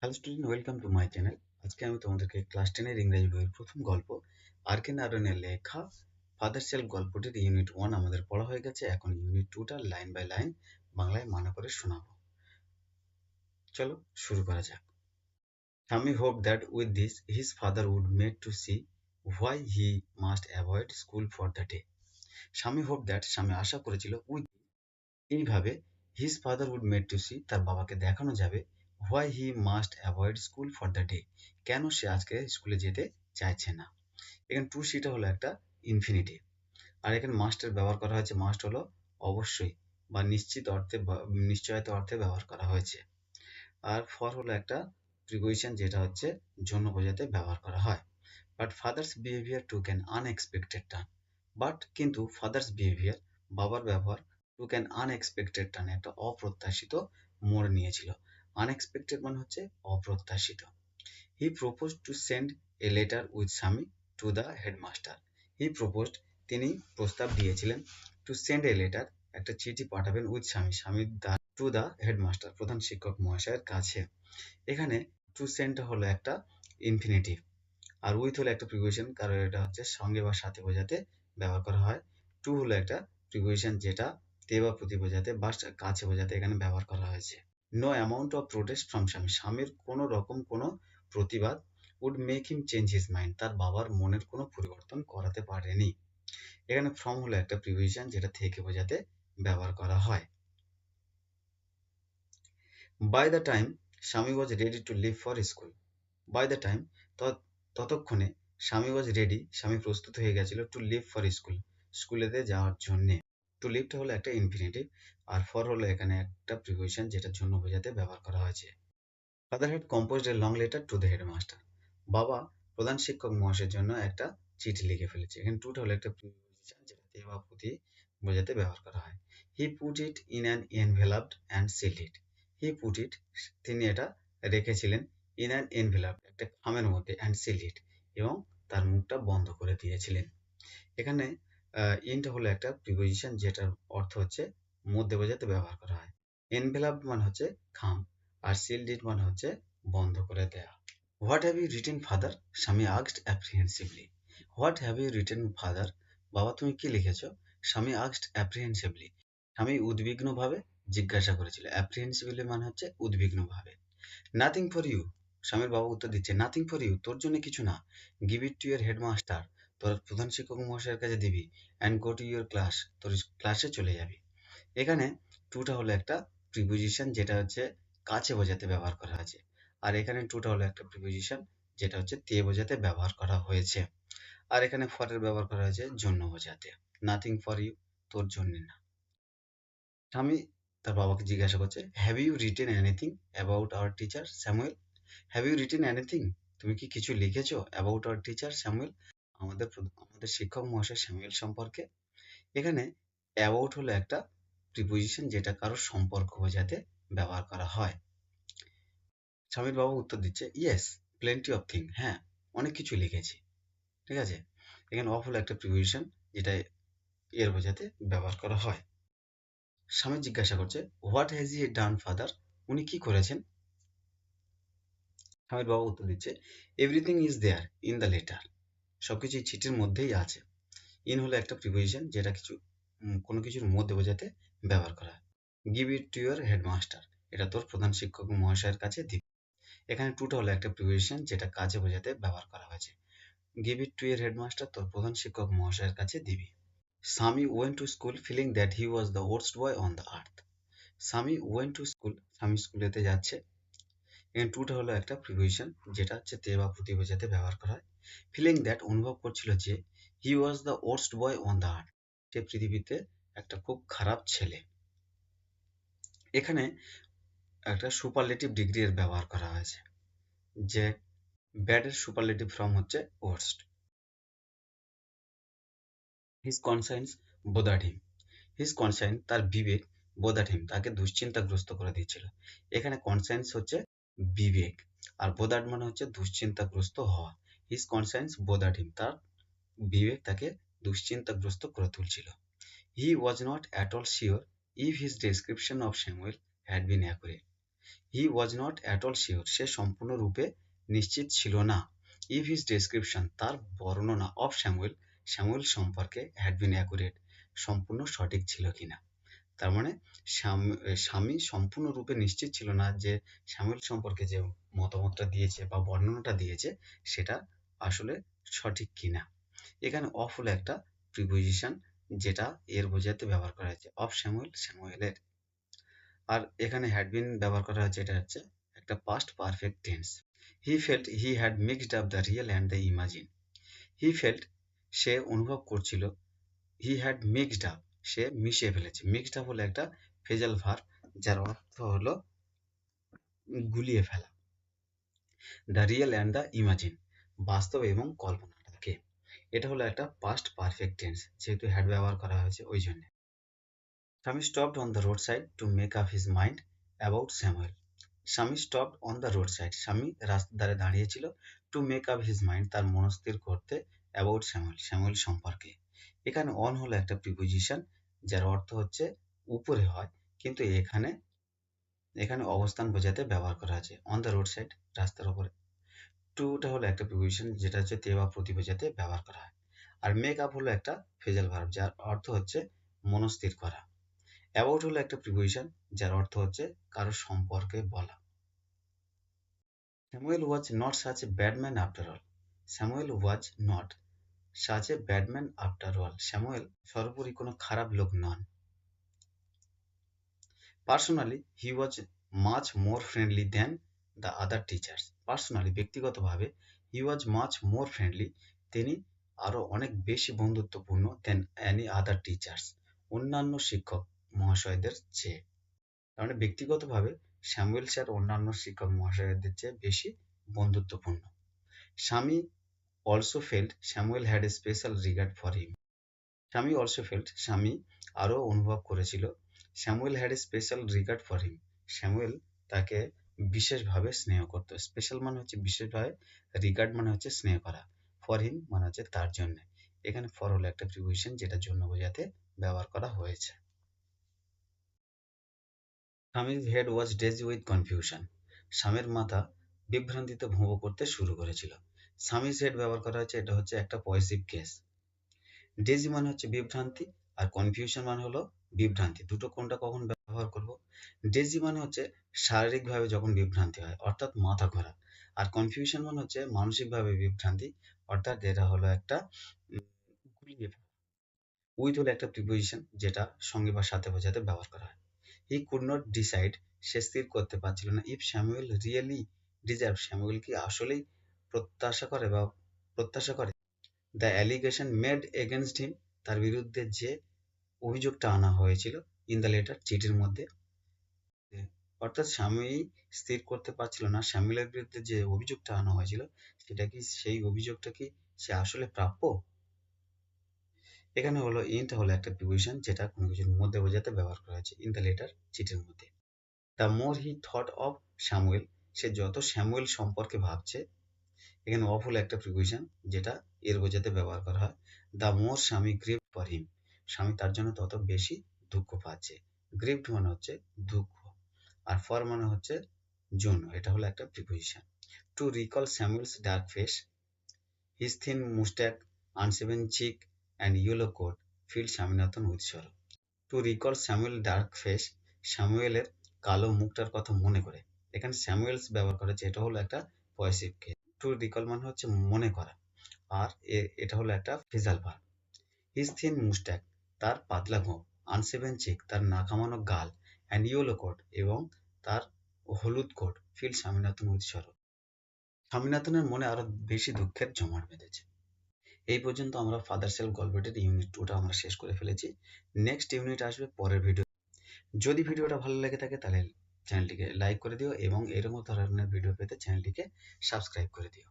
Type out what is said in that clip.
Hello student, welcome to my channel. আজকে আমি তোমাদেরকে ক্লাস 10 এর ইংরেজি বইয়ের প্রথম গল্প আর.কে নারায়ণের লেখা ফাদার সেলফ গল্পটির ইউনিট 1 আমাদের পড়া হয়ে গেছে। এখন ইউনিট 2টা লাইন বাই লাইন বাংলায় মানে করে শোনাবো। চলো শুরু করা যাক। Shami hoped that with this his father would made to see why he must avoid school for the day. Shami hoped that স্বামী আশা করেছিল with এইভাবে his father would made to see তার বাবাকে দেখানো যাবে why he must avoid school for the day, কেন সে আজকে স্কুলে যেতে চাইছে না। এখানে টু সিটা হলো একটা ইনফিনিটিভ, আর এখানে মাস্টের ব্যবহার করা হয়েছে। মাস্ট হলো অবশ্যই বা নিশ্চিত অর্থে বা নিশ্চয়তা অর্থে ব্যবহার করা হয়েছে। আর ফর হলো একটা প্রিপোজিশন যেটা হচ্ছে জন্য বোঝাতে ব্যবহার করা হয়। But father's behaviour took an unexpected turn, but কিন্তু ফাদার্স বিহেভিয়ার বাবার ব্যবহার টুক অ্যান আনএক্সপেক্টেড টার্ন একটা অপ্রত্যাশিত মোড় নিয়েছিল। আনএক্সপেক্টেড মানে হচ্ছে অপ্রত্যাশিত। He proposed to send a letter with Swami to the headmaster. He proposed তিনি প্রস্তাব দিয়েছিলেন টু সেন্ড এ লেটার একটা চিঠি পাঠাবেন উইথ স্বামীর টু দ্য হেডমাস্টার প্রধান শিক্ষক মহাশয়ের কাছে। এখানে টু সেন্ড হলো একটা ইনফিনিটিভ, আর উইথ হলো একটা প্রিপোজিশন, কারণ এটা হচ্ছে সঙ্গে বা সাথে বোঝাতে ব্যবহার করা হয়। টু হলো একটা প্রিপোজিশন যেটা তে বা প্রতি বোঝাতে বা কাছে বোঝাতে এখানে ব্যবহার করা হয়েছে। No amount of protest from Swami, স্বামীর কোনো রকম কোনো প্রতিবাদ would make him change his mind, তার বাবার মনের কোনো পরিবর্তন করাতে পারেনি। এখানে ফ্রম হলো একটা প্রিপোজিশন যেটা থেকে বোঝাতে ব্যবহার করা হয়। By the time Swami was ready to leave for school, by the time ততক্ষণে স্বামী ওয়াজ রেডি স্বামী প্রস্তুত হয়ে গেছিল টু লিভ ফর স্কুল স্কুলেতে যাওয়ার জন্যে। টু লিভটা হলো একটা ইনফিনিটিভ, আর ফর হলো এখানে একটা প্রিপোজিশন যেটা জন্য বোঝাতে ব্যবহার করা হয়েছে। Father had composed a long letter to the headmaster, বাবা প্রধান শিক্ষক মহাশয়ের জন্য একটা চিঠি লিখে ফেলেছে। এখানে টুটা হলো একটা প্রিপোজিশন যেটা তে বা প্রতি বোঝাতে ব্যবহার করা হয়। He put it in an enveloped and sealed it, he put it তিনি এটা রেখেছিলেন ইন অ্যান এনভেলপ একটা খামের মধ্যে অ্যান্ড সিল্ড ইট এবং তার মুখটা বন্ধ করে দিয়েছিলেন। এখানে ইনটা হলো একটা প্রিপোজিশন যেটার অর্থ হচ্ছে মধ্যে বোঝাতে ব্যবহার করা হয়। এনভেলপ মানে হচ্ছে খাম, আর সিল্ড ইট মানে হচ্ছে বন্ধ করে দেয়া। What have you written father, Swami asked apprehensively, what have you written father, বাবা তুমি কি লিখেছো। স্বামী আস্কড অ্যাপ্রিহেন্সিভলি, স্বামী উদ্বিগ্নভাবে জিজ্ঞাসা করেছিল। অ্যাপ্রিহেন্সিভলি মানে হচ্ছে উদ্বিগ্নভাবে। নাথিং ফর ইউ, স্বামীর বাবা উত্তর দিচ্ছে নাথিং ফর ইউ, তোর জন্য কিছু না। Give it to your headmaster, তোর প্রধান শিক্ষক মহাশয়ের কাছে দিবি। And go to your class, তোর ক্লাসে চলে যাবি। এখানে টুটা হলো একটা প্রিপোজিশন যেটা হচ্ছে কাছে বোঝাতে ব্যবহার করা আছে, আর এখানে টুটা হলো একটা প্রিপোজিশন যেটা হচ্ছে তে বোঝাতে ব্যবহার করা হয়েছে, আর এখানে ফরের ব্যবহার করা হয়েছে জন্য বোঝাতে। নাথিং ফর ইউ, তোর জন্য না। স্বামী তার বাবাকে জিজ্ঞাসা করছে have you written anything about our teacher Samuel, have you written anything, তুমি কি কিছু লিখেছো অ্যাবাউট আওয়ার টিচার স্যামুয়েল, আমাদের শিক্ষক মহাশয় স্যামুয়েল সম্পর্কে। এখানে অ্যাবাউট হলো একটা প্রিপোজিশন যেটা কারোর সম্পর্ক বোঝাতে ব্যবহার করা হয়। স্বামীর বাবা উত্তর দিচ্ছে ইয়েস প্লেন্টি অফ থিং, হ্যাঁ অনেক কিছু লিখেছি। ঠিক আছে, এখানে অফ হলো একটা প্রিপোজিশন যেটা এর বোঝাতে ব্যবহার করা হয়। স্বামী জিজ্ঞাসা করছে what has he done father, উনি কি করেছেন। স্বামীর বাবা উত্তর দিচ্ছে everything is there in the letter, সবকিছু এই চিঠির মধ্যেই আছে। ইন হলো একটা প্রিপোজিশন যেটা কোনো কিছুর মধ্যে বোঝাতে ব্যবহার করা হয়। Give it to your headmaster, এটা তোর প্রধান শিক্ষক মহাশয়ের কাছে দিবি। এখানে টুটা হলো একটা প্রিপোজিশন যেটা কাছে বোঝাতে ব্যবহার করা হয়েছে। Give it to your headmaster, তোর প্রধান শিক্ষক মহাশয়ের কাছে দিবি। Swami went to school feeling that he was the worst boy on the earth, Swami went to school, স্বামী স্কুলেতে যাচ্ছে। এখানে টুটা হলো একটা প্রিপোজিশন যেটা হচ্ছে তে বা প্রতি বোঝাতে ব্যবহার করা হয়। ফিলিং দ্যাট অনুভব করছিল যে he was the worst boy on the earth, সে পৃথিবীতে একটা খুব খারাপ ছেলে। এখানে একটা সুপারলেটিভ ডিগ্রি এর ব্যবহার করা হয়েছে, যে ব্যাড এর সুপারলেটিভ ফর্ম হচ্ছে ওয়ার্স্ট। হিজ কনসাইন্স বোদার্ড হিম, হিজ কনসাইন্স তার বিবেক বোদার্ড হিম তাকে দুশ্চিন্তাগ্রস্ত করে দিয়েছিল। এখানে কনসাইন্স হচ্ছে বিবেক, আর বোদার্ড মানে হচ্ছে দুশ্চিন্তাগ্রস্ত হওয়া। হিজ কনসাইন্স বোদার্ড হিম, তার বিবেক তাকে দুশ্চিন্তাগ্রস্ত করে তুলছিল। He was not at all sure if his description of Samuel had been accurate, he was not at all sure, সে সম্পূর্ণরূপে নিশ্চিত ছিল না। ইফ হিজ ডেসক্রিপশন, তার বর্ণনা অফ স্যামুয়েল সম্পর্কে হ্যাড বিন অ্যাকুরেট, সম্পূর্ণ সঠিক ছিল কিনা। তার মানে স্বামী সম্পূর্ণরূপে নিশ্চিত ছিল না যে স্যামুয়েল সম্পর্কে যে মতামতটা দিয়েছে বা বর্ণনাটা দিয়েছে সেটা আসলে সঠিক কিনা। এখানে অফ হলো একটা প্রিপোজিশন যেটা এর বোঝাতে ব্যবহার করা হয়েছে, অফ স্যামুয়েলের। আর এখানে হ্যাড বিন ব্যবহার করা হয়েছে, এটা হচ্ছে একটা past perfect tense. He felt he had mixed up the real and the imagine. He felt, সে অনুভব করছিল, হি হ্যাড মিক্সড আপ, সে মিশিয়ে ফেলেছে। মিক্সড আপ হলো একটা ফ্রেজাল ভার্ব যার অর্থ হলো গুলিয়ে ফেলা। The real and the imagine, বাস্তব এবং কল্পনাটাকে। এটা হলো একটা পাস্ট পারফেক্ট টেন্স, যেহেতু হ্যাড ব্যবহার করা হয়েছে ওই জন্য। Swami stopped on the road side to make up his mind about Samuel. Swami stopped on the road side, Swami রাস্তার ধারে দাঁড়িয়েছিল, to make up his mind, তার মনস্থির করতে, অ্যাবাউট স্যামুয়েল সম্পর্কে। এখানে অন হলো একটা প্রিপোজিশন যার অর্থ হচ্ছে উপরে হয়, কিন্তু এখানে অবস্থান বোঝাতে ব্যবহার করা আছে। অন দ্য রোড সাইড, রাস্তার উপরে। টুটা হলো একটা প্রিপোজিশন যেটা হচ্ছে তে বা প্রতি বোঝাতে ব্যবহার করা হয়। আর মেক আপ হলো একটা ফ্রেজাল ভার্ব যার অর্থ হচ্ছে মনস্থির করা। অ্যাবাউট হলো একটা প্রিপোজিশন যার অর্থ হচ্ছে কারো সম্পর্কে বলা। Samuel was not such a bad man after all. Samuel was not such a bad man after all, Samuel সর্বোপরি কোনো খারাপ লোক নন। Personally he was much more friendly than the other teachers. Personally, ব্যক্তিগতভাবে, he was much more friendly, তিনি আরো অনেক বেশি বন্ধুত্বপূর্ণ, দেন অ্যানি আদার টিচার্স, অন্যান্য শিক্ষক মহাশয়দের চেয়ে। তার মানে ব্যক্তিগতভাবে স্যামুয়েল স্যার অন্যান্য শিক্ষক মহাশয়দের চেয়ে বেশি বন্ধুত্বপূর্ণ। স্বামী also felt Samuel had a special regard for him. স্বামী আরও অনুভব করেছিল, Samuel had a special regard for him, Samuel তাকে বিশেষভাবে স্নেহ করত। স্পেশাল মানে হচ্ছে বিশেষভাবে, রিগার্ড মানে হচ্ছে স্নেহ করা, ফর হিম মানে হচ্ছে তার জন্য। এখানে ফর হলো একটা প্রিপোজিশন যেটা জন্য বোঝাতে ব্যবহার করা হয়েছে। স্বামীর head was daisy with confusion, স্বামীর মাথা বিভ্রান্তিতে ভোঁ করতে শুরু করেছিল। স্বামীর হেড ব্যবহার করা হয়েছে, এটা হচ্ছে একটা পজিটিভ কেস। ডেজি মানে হচ্ছে বিভ্রান্তি, আর কনফিউশন মানে হলো বিভ্রান্তি। দুটো কোনটা কখন ব্যবহার করব? ডেজি মানে হচ্ছে শারীরিকভাবে যখন বিভ্রান্তি হয়, অর্থাৎ মাথা ঘোরা। আর কনফিউশন মানে হচ্ছে মানসিকভাবে বিভ্রান্তি, অর্থাৎ এটা হলো একটা গুলিয়ে ফেলা। উইথ হলো একটা প্রিপোজিশন যেটা সঙ্গে বা সাথে বোঝাতে ব্যবহার করা হয়। হি কুড নট ডিসাইড, সে স্থির করতে পারছিল না, if Samuel really deserve, Samuel কি আসলেই প্রত্যাশা করে the allegation made against him, তার বিরুদ্ধে যে অভিযোগটা আনা হয়েছিল, ইন দ্য লেটার, চিঠির মধ্যে। অর্থাৎ স্বামী স্থির করতে পারছিল না স্যামুয়েলের বিরুদ্ধে যে অভিযোগটা আনা হয়েছিল সেই অভিযোগটা কি সে আসলে প্রাপ্য। এখানে হলো ইনটা হলো একটা প্রিপোজিশন যেটা কোনো কিছুর মধ্যে বোঝাতে ব্যবহার করা হয়েছে, ইন দ্য লেটার, চিঠির মধ্যে। The more he thought of Samuel, সে যত স্যামুয়েল সম্পর্কে ভাবছে, এখানে অফ হলো একটা প্রিপোজিশন যেটা এর বোঝাতে ব্যবহার করা হয়। দ্য মোর স্বামী গ্রিভড ফর হিম, স্বামী তার জন্য তত বেশি দুঃখ পাচ্ছে। গ্রিভড মানে হচ্ছে দুঃখ, আর ফর মানে হচ্ছে জন্য, এটা হলো একটা preposition. To recall Samuel's dark face, his thin moustache, unshaven cheek and yellow coat filled Swaminathan with sorrow. To recall Samuel dark face, স্যামুয়েলের কালো মুখটার কথা মনে করে। এখানে স্যামুয়েলস ব্যবহার করেছে, এটা হলো একটা পজিটিভ কেস। টু রিকল মানে হচ্ছে মনে করা, আর এটা হলো একটা ফ্রেজাল ভার্ব। হিজ থিন মুস্ট্যাক, তার পাতলা গোঁফ, আনশেভেন চিক, তার না কামানো গাল, অ্যান্ড ইয়েলো কোট, এবং তার হলুদ কোট, ফিল্ড স্বামীনাথন উইথ সরো, স্বামীনাথনের মনে আরো বেশি দুঃখের জমাট বেঁধেছে। এই পর্যন্ত আমরা ফাদার সেলফ গল্পটির ইউনিট 2টা আমরা শেষ করে ফেলেছি। নেক্সট ইউনিট আসবে পরের ভিডিও। যদি ভিডিওটা ভালো লেগে থাকে তাহলে চ্যানেলটিকে লাইক করে দিও এবং এরকম ধরনের ভিডিও পেতে চ্যানেলটিকে সাবস্ক্রাইব করে দিও।